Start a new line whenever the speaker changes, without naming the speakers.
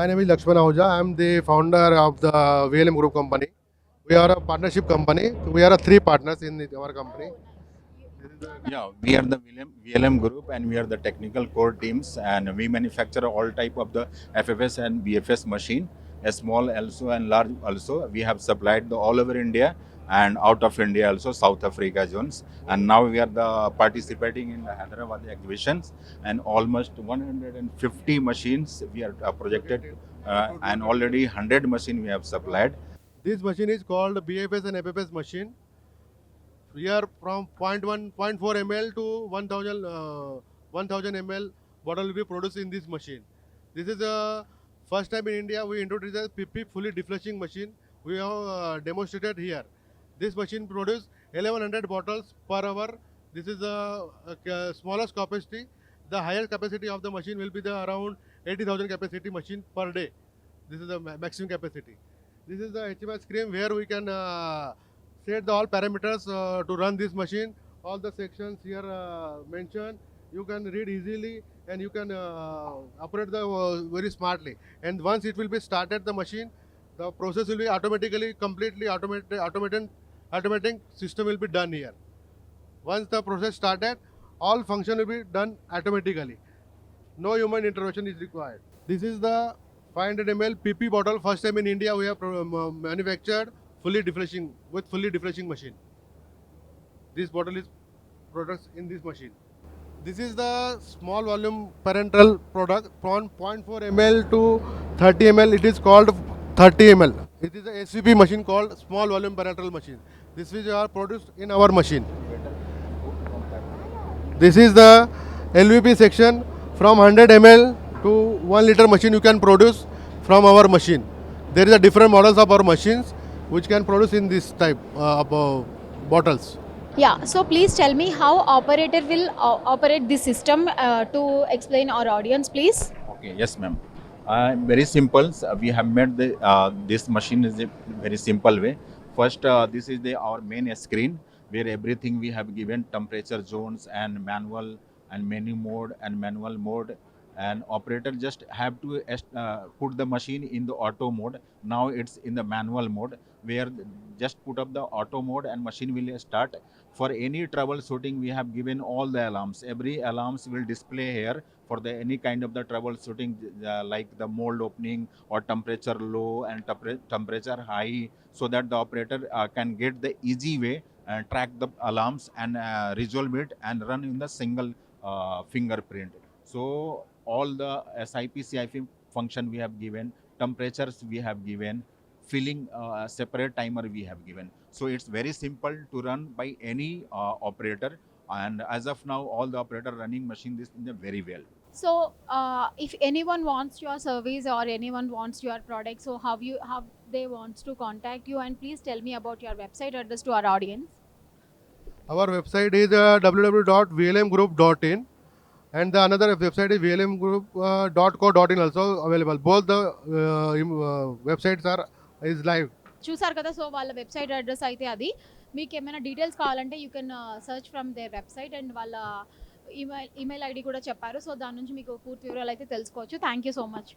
My name is Lakshman Ahuja. I am the founder of the VLM Group company. We are a partnership company. We are three partners in our company.
Yeah, we are the VLM group and we are the technical core teams and we manufacture all type of the FFS and BFS machine, a small also and large also. We have supplied the all over India and out of India also South Africa zones. And now we are the participating in the Hyderabad exhibitions and almost 150 machines we are projected and already 100 machine we have supplied.
This machine is called BFS and FFS machine. We are from 0.1, 0.4 ml to 1000 ml bottle will be produced in this machine. This is the first time in India we introduced a PP fully deflushing machine. We have demonstrated here. This machine produces 1100 bottles per hour. This is the smallest capacity. The higher capacity of the machine will be the around 80,000 capacity machine per day. This is the maximum capacity. This is the HMI screen where we can set the all parameters to run this machine. All the sections here mentioned, you can read easily and you can operate the very smartly. And once it will be started the machine, the process will be automatically completely automating system will be done here. Once the process started, all function will be done automatically. No human intervention is required. This is the 500 ml PP bottle. First time in India we have manufactured fully deflushing with fully deflushing machine. This bottle is products in this machine. This is the small volume parenteral product from 0.4 ml to 30 ml. It is called 30 ml. It is a SVP machine called small volume parenteral machine. This is produced in our machine. This is the LVP section from 100 ml to 1 liter machine you can produce from our machine. There is a different models of our machines which can produce in this type of bottles.
Yeah, so please tell me how operator will operate this system to explain our audience, please.
Okay, yes, ma'am. Very simple. We have made this machine is a very simple way. First, this is our main screen where everything we have given temperature zones and manual and menu mode and manual mode. And operator just have to put the machine in the auto mode. Now it's in the manual mode where just put up the auto mode and machine will start. For any troubleshooting, we have given all the alarms. Every alarms will display here for the any kind of the troubleshooting like the mold opening or temperature low and temperature high, so that the operator can get the easy way and track the alarms and resolve it and run in the single fingerprint. So all the SIP function we have given, temperatures we have given, filling separate timer we have given. So it's very simple to run by any operator, and as of now all the operator running machine this very well.
So, if anyone wants your service or anyone wants your product, so how they wants to contact you, and please tell me about your website address to our audience.
Our website is www.vlmgroup.in and the another website is vlmgroup.co.in also available. Both the websites are is live.
చూసారు కదా, so వాళ్ళ website address అయితే అది. మీకు ఏమైనా details కావాలంటే you can search from there website, and వాళ్ళ email ID కూడా చెప్పారు. సో దాని నుంచి మీకు పూర్తి వివరాలు అయితే తెలుసుకోవచ్చు. Thank you so much.